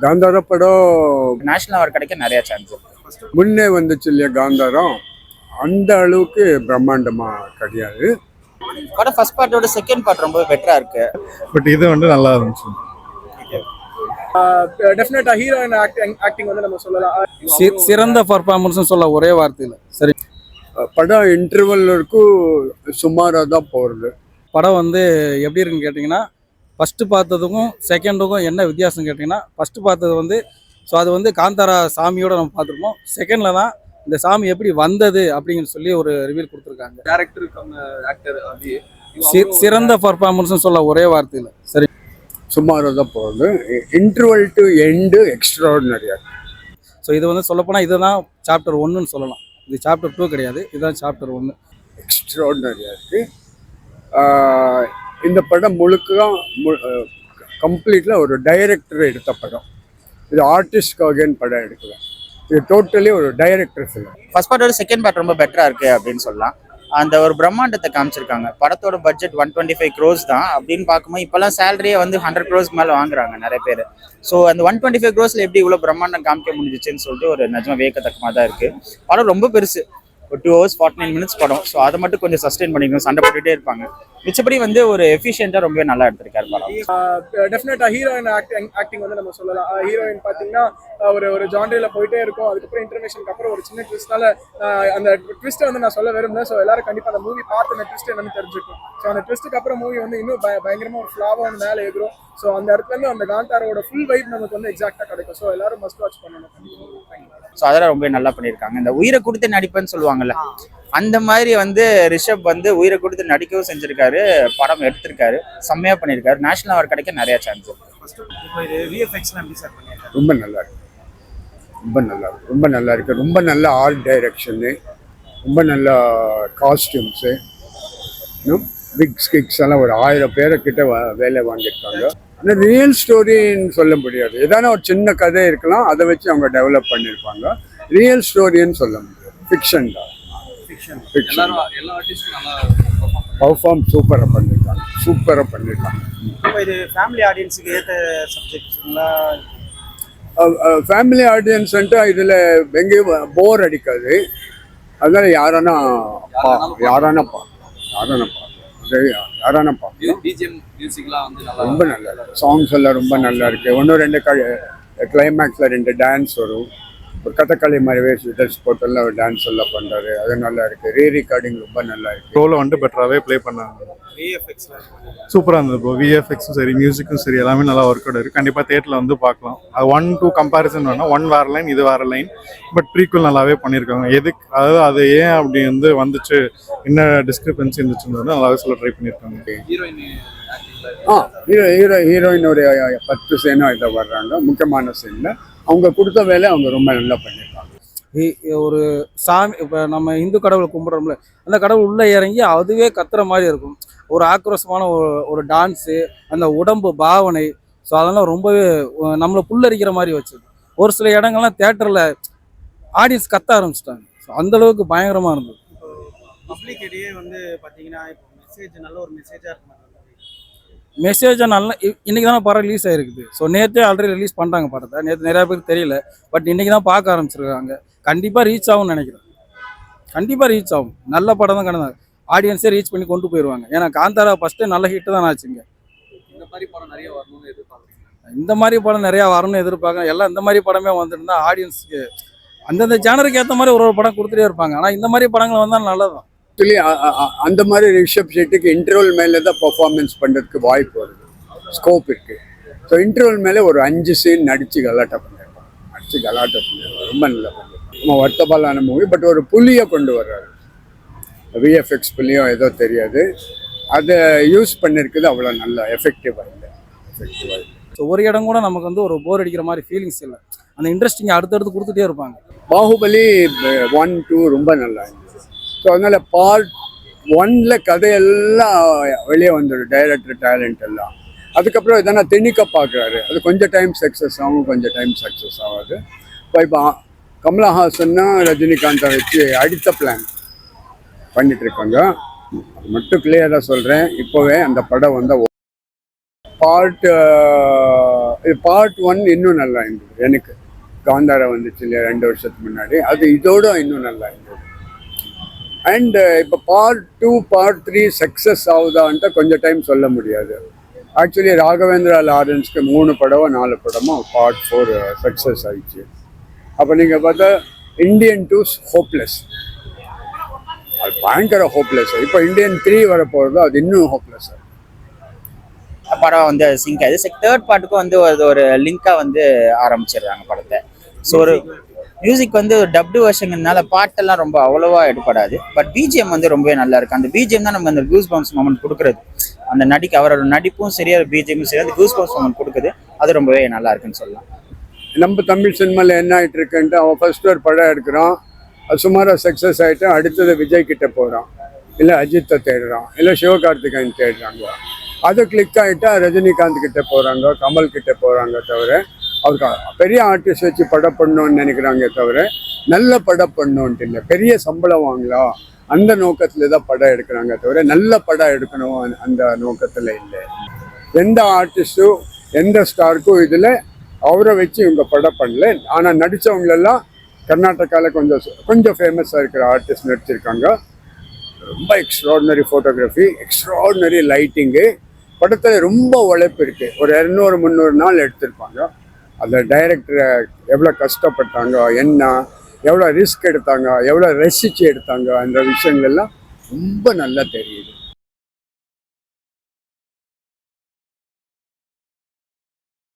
காந்தார படம் national award கிடைக்க நிறைய சான்ஸ் இருக்கு. முன்னே வந்துச்சு இல்லையா காந்தாரம், அந்த அளவுக்கு பிரம்மாண்டமா கிடையாது. படம் ஃபர்ஸ்ட் பார்ட்டோட செகண்ட் பார்ட் ரொம்ப பெட்டரா இருக்கு. பட் இது வந்து நல்லா இருந்துச்சு. டெஃபினட்டா ஹீரோயின் ஆக்டிங் வந்து நம்ம சொல்லலாம். சிறந்த பர்ஃபார்மன்ஸ் சொல்ல ஒரே வார்த்தையில் சரி. படம் இன்டர்வல் வரைக்கும் சுமாராக தான் போகிறது. படம் வந்து எப்படி இருக்குன்னு கேட்டிங்கன்னா, ஃபஸ்ட்டு பார்த்ததுக்கும் செகண்டுக்கும் என்ன வித்தியாசம் கேட்டிங்கன்னா, ஃபஸ்ட்டு பார்த்தது வந்து ஸோ அது வந்து காந்தாரா சாமியோடு நம்ம பார்த்துருப்போம். செகண்டில் தான் இந்த சாமி எப்படி வந்தது அப்படிங்கன்னு சொல்லி ஒரு ரிவீல் கொடுத்துருக்காங்க. சிறந்த பர்ஃபார்மன்ஸ் சொல்ல ஒரே வார்த்தையில் சரி. சுமாராக தான் போகுது. இன்டர்வல் டு எண்டு எக்ஸ்ட்ராடினரியாக இருக்குது. ஸோ இது வந்து சொல்லப்போனால் இதுதான் சாப்டர் 1ன்னு சொல்லலாம். இது சாப்டர் 2 கிடையாது, இதுதான் சாப்டர் 1. எக்ஸ்ட்ராடினரியாக இருக்குது. இந்த படம் முழுக்க கம்ப்ளீட்டில் ஒரு டைரக்டர் எடுத்த படம். இது ஆர்டிஸ்ட்காகன்னு படம் எடுக்கல, இது டோட்டலி ஒரு டைரக்டர் ஃபிலிம். ஃபர்ஸ்ட் பார்ட்டோட செகண்ட் பார்ட் ரொம்ப பெட்டரா இருக்கு அப்படின்னு சொல்லலாம். அந்த ஒரு பிரம்மாண்டத்தை காமிச்சிருக்காங்க. படத்தோட பட்ஜெட் 125 crores தான். அப்படின்னு பார்க்கும்போது இப்போல்லாம் சேலரியே வந்து 100 crores மேலே வாங்குறாங்க நிறைய பேர். ஸோ அந்த 125 crores எப்படி இவ்வளோ பிரம்மாண்டம் காமிக்க முடிஞ்சிச்சுன்னு சொல்லிட்டு ஒரு நிஜமா வியக்கத்தக்கமாக தான் இருக்கு. படம் ரொம்ப பெருசு, ஒரு 2 hours 49 minutes படம். ஸோ அதை மட்டும் கொஞ்சம் சஸ்டெயின் பண்ணிக்கணும், சண்டை போட்டுகிட்டே இருப்பாங்க. மிச்சப்படி வந்து ஒரு எஃபிஷியண்டாக ரொம்பவே நல்லா எடுத்திருக்காரு படம். டெஃபினட்டா ஹீரோயின் ஆக்டிங் வந்து நம்ம சொல்லலாம். ஹீரோயின் பார்த்தீங்கன்னா ஒரு ஜான்ரியில் போயிட்டே இருக்கும். அதுக்கப்புறம் இன்டர்வேஷனுக்கு அப்புறம் ஒரு சின்ன ட்விஸ்ட்னால அந்த ட்விஸ்ட்டை வந்து நான் சொல்ல விரும்புகிறேன். ஸோ எல்லாரும் கண்டிப்பாக அந்த மூவி பார்த்து அந்த ட்விஸ்ட் என்னன்னு தெரிஞ்சுக்கும். ஸோ அந்த ட்விஸ்ட்டுக்கு அப்புறம் மூவி வந்து இன்னும் பயங்கரமாக ஒரு ஃப்ளாவாக வந்து மேலே எதிரும். ஸோ அந்த இடத்துலேருந்து அந்த காந்தாரோட ஃபுல் வைப் நமக்கு வந்து எக்ஸாக்டாக கிடைக்கும். ஸோ எல்லாரும் மஸ்ட் வாட்ச் பண்ணணும். ஸோ அதெல்லாம் ரொம்ப நல்லா பண்ணியிருக்காங்க. இந்த உயிரை கொடுத்து நடிப்புன்னு சொல்லுவாங்கல்ல, அந்த மாதிரி வந்து ரிஷப் வந்து உயிரை கொடுத்து நடிக்கவும் செஞ்சிருக்காரு, படம் எடுத்திருக்காரு, செம்மையா பண்ணியிருக்காரு. நேஷனல் அவார்டு கிடைக்க நிறைய சான்ஸ் இருக்கு. ரொம்ப நல்லா இருக்கு, ரொம்ப நல்லா இருக்கு, ரொம்ப நல்லா இருக்கு. ரொம்ப நல்ல ஆர்ட் டைரக்ஷனு, ரொம்ப நல்ல காஸ்டியூம்ஸு, பிக் ஸ்கிக்ஸ் எல்லாம் ஒரு 1000 பேரை கிட்ட வேலை வாங்கியிருக்காங்க. ஆனால் ரியல் ஸ்டோரின்னு சொல்ல முடியாது. ஏதான ஒரு சின்ன கதை இருக்கலாம், அதை வச்சு அவங்க டெவலப் பண்ணியிருப்பாங்க. ரியல் ஸ்டோரின்னு சொல்ல முடியாது, ஃபிக்ஷன் தான். பர்ஃபார்ம் சூப்பராக பண்ணியிருக்காங்க, சூப்பராக பண்ணியிருக்காங்க. இது ஃபேமிலி ஆடியன்ஸுக்கு ஏற்ற சப்ஜெக்ட்ஸுங்களா? ஃபேமிலி ஆடியன்ஸ்ன்ட்டு இதில் எங்கேயும் போர் அடிக்காது. அதனால யாரானா ரொம்ப நல்லா இருக்கு. சாங்ஸ் எல்லாம் ரொம்ப நல்லா இருக்கு. 1-2 கிளைமேக்ஸ்ல 2 டான்ஸ் வரும். ஒரு கதகளி மாதிரிவே ட்ரெஸ் போட்டெல்லாம் ஒரு டான்ஸ் எல்லாம் பண்றாரு, அது நல்லா இருக்கு. ரீரெக்கார்டிங் ரொம்ப நல்லா இருக்கு. ரோலை வந்து பெட்டராகவே ப்ளே பண்ணாங்க. சூப்பராக இருந்தது ப்ரோ. விஎஃப்எக்ஸும் சரி, மியூசிக்கும் சரி, எல்லாமே நல்லா ஒர்க் அவுட் இருக்குது. கண்டிப்பாக தேட்டரில் வந்து பார்க்கலாம். அது 1-2 கம்பேரிசன் வேணால், 1 வேறு லைன், இது வேறு லைன். பட் ப்ரீக்குவல் நல்லாவே பண்ணியிருக்காங்க. எதுக்கு அதாவது அது ஏன் அப்படி வந்து வந்துச்சு, என்ன டிஸ்கிரிபன்சி இருந்துச்சுன்னு நல்லாவே சொல்ல ட்ரை பண்ணியிருக்காங்க. ஹீரோயின் ஒரு 10 சீனோ இதை வர்றாங்க. முக்கியமான சீனில் அவங்க கொடுத்த வேலை அவங்க ரொம்ப நல்லா பண்ணியிருக்காங்க. ஒரு சாமி, இப்போ நம்ம இந்து கடவுளை கும்பிட்றோம்ல, அந்த கடவுள் உள்ளே இறங்கி அதுவே கத்துற மாதிரி இருக்கும். ஒரு ஆக்ரோஷமான ஒரு டான்ஸு, அந்த உடம்பு பாவனை, ஸோ அதெல்லாம் ரொம்பவே நம்மளை புல்லரிக்கிற மாதிரி வச்சுது. ஒரு சில இடங்கள்லாம் தேட்டரில் ஆடியன்ஸ் கத்த ஆரம்பிச்சிட்டாங்க. ஸோ அந்தளவுக்கு பயங்கரமாக இருந்தது. பப்ளிக் இடையே வந்து பார்த்தீங்கன்னா இப்போ மெசேஜ் நல்ல ஒரு மெசேஜாக இருக்கும். மெசேஜை நல்லா இன்றைக்கி தானே படம் ரிலீஸ் ஆகிருக்குது. ஸோ நேற்றே ஆல்ரெடி ரிலீஸ் பண்ணிட்டாங்க படத்தை. நேற்று நிறையா பேருக்கு தெரியல, பட் இன்றைக்கி தான் பார்க்க ஆரம்பிச்சிருக்காங்க. கண்டிப்பாக ரீச் ஆகும்னு நினைக்கிறேன். கண்டிப்பாக ரீச் ஆகும். நல்ல படம் தான் கிடந்தாங்க. ஆடியன்ஸே ரீச் பண்ணி கொண்டு போயிடுவாங்க. ஏன்னா காந்தாரா ஃபஸ்ட்டு நல்ல ஹிட்டு தான் ஆச்சுங்க. இந்த மாதிரி படம் நிறையா வரணும்னு எதிர்பார்க்குறேன். எல்லாம் இந்த மாதிரி படமே வந்துருந்தா ஆடியன்ஸுக்கு அந்தந்த ஜானருக்கு ஏற்ற மாதிரி ஒரு படம் கொடுத்துட்டே இருப்பாங்க. ஆனால் இந்த மாதிரி படங்கள் வந்தால் நல்லதான். ஆக்சுவலி அந்த மாதிரி ரிஷப் ஷெட்டிக்கு இன்டர்வல் மேலே தான் பர்ஃபார்மன்ஸ் பண்ணுறதுக்கு வாய்ப்பு வருது, ஸ்கோப் இருக்குது. ஸோ இன்டர்வல் மேலே ஒரு 5 சீன் நடித்து கலாட்டா பண்ணியிருப்பாங்க. ரொம்ப நல்லா பண்ணியிருப்பாங்க. நம்ம வருத்தபாலான மூவி. பட் ஒரு புலியை கொண்டு வர்றாரு, விஎஃப்எக்ஸ் புலியோ ஏதோ தெரியாது, அதை யூஸ் பண்ணியிருக்குது. அவ்வளோ நல்லா எஃபெக்டிவாக இல்லை. ஸோ ஒரு இடம் கூட நமக்கு வந்து ஒரு போர் அடிக்கிற மாதிரி ஃபீலிங்ஸ் இல்லை. அந்த இன்ட்ரெஸ்டிங் அடுத்தடுத்து கொடுத்துட்டே இருப்பாங்க. பாகுபலி 1-2 ரொம்ப நல்லா இருந்துச்சு. ஸோ அதனால் பார்ட் 1ல் கதையெல்லாம் வெளியே வந்துடும், டைரக்டர் டேலண்ட் எல்லாம். அதுக்கப்புறம் எதனா திணிக்க பார்க்குறாரு, அது கொஞ்சம் டைம் சக்ஸஸ் ஆகும், கொஞ்சம் டைம் சக்ஸஸ் ஆகாது. இப்போ கமலஹாசன்னா ரஜினிகாந்தை வச்சு அடுத்த பிளான் பண்ணிட்டு இருக்காங்க. அது மட்டும் கிளியராக சொல்கிறேன், இப்போவே அந்த படம் வந்து பார்ட் 1 இன்னும் நல்லா இருந்தது எனக்கு. காந்தாரா வந்துச்சு இல்லையா 2 வருஷத்துக்கு முன்னாடி, அது இதோட இன்னும் நல்லா இருந்தது. அண்ட் இப்போ பார்ட் 2 பார்ட் 3 சக்ஸஸ் ஆகுதான்ட்டு கொஞ்சம் டைம் சொல்ல முடியாது. ஆக்சுவலி ராகவேந்திரா லாரன்ஸ்க்கு 3 படமோ 4 படமோ பார்ட் 4 சக்ஸஸ் ஆயிடுச்சு. அப்போ நீங்கள் பார்த்தா இந்தியன் 2 ஹோப்லெஸ், அது பயங்கர ஹோப்லெஸ். இப்போ இந்தியன் 3 வரப்போகிறதோ அது இன்னும் ஹோப்லெஸ். படம் வந்து சிங்க் ஆகுது. தேர்ட் பார்ட்டுக்கும் வந்து அது ஒரு லிங்காக வந்து ஆரம்பிச்சிடுறாங்க படத்தை. ஸோ ஒரு மியூசிக் வந்து டப்டு வெர்ஷன்னால பாட்டெல்லாம் ரொம்ப அவ்வளோவா எடுப்படாது. பட் பிஜிஎம் வந்து ரொம்பவே நல்லா இருக்கு. அந்த பிஜிஎம் தான் நமக்கு அந்த கூஸ் பம்ப்ஸ் மொமெண்ட் கொடுக்குறது. அந்த அவரோட நடிப்பும் சரியா, பிஜிஎம் சரியா, அந்த கூஸ் பம்ப்ஸ் மொமெண்ட் கொடுக்குது. அது ரொம்பவே நல்லா இருக்குன்னு சொல்லலாம். நம்ம தமிழ் சினிமாவில் என்ன ஆகிட்டு இருக்குன்ட்டு, அவன் ஃபர்ஸ்ட் ஒரு படம் எடுக்கிறான், அது சுமாராக சக்ஸஸ் ஆகிட்டு அடுத்தது விஜய் கிட்ட போகிறான், இல்லை அஜித்தை தேடுறான், இல்லை சிவகார்த்திகேயன் தேடுறாங்க. அது கிளிக் ஆகிட்டா ரஜினிகாந்த் கிட்ட போகிறாங்க, கமல் கிட்ட போகிறாங்க. தவிர அவருக்கு பெரிய ஆர்டிஸ்ட் வச்சு படம் பண்ணணும்னு நினைக்கிறாங்க. தவிர நல்ல படம் பண்ணணுன்ட்டு இல்லை, பெரிய சம்பளம் வாங்கலாம் அந்த நோக்கத்தில் தான் படம் எடுக்கிறாங்க. தவிர நல்ல படம் எடுக்கணும் அந்த நோக்கத்தில் இல்லை. எந்த ஆர்டிஸ்ட்டும் எந்த ஸ்டாருக்கும் இதில் அவரை வச்சு இவங்க படம் பண்ணல. ஆனால் நடித்தவங்களெல்லாம் கர்நாடகாவில் கொஞ்சம் ஃபேமஸாக இருக்கிற ஆர்டிஸ்ட் நடிச்சிருக்காங்க. ரொம்ப எக்ஸ்ட்ராடினரி ஃபோட்டோகிராஃபி, எக்ஸ்ட்ராடினரி லைட்டிங்கு. படத்தில் ரொம்ப உழைப்பு இருக்குது. ஒரு 200-300 நாள் எடுத்திருப்பாங்க. அதில் டைரக்டரை எவ்வளோ கஷ்டப்பட்டாங்க, எவ்வளோ ரிஸ்க் எடுத்தாங்க, எவ்வளோ ரசித்து எடுத்தாங்க, அந்த விஷயங்கள்லாம் ரொம்ப நல்லா தெரியுது.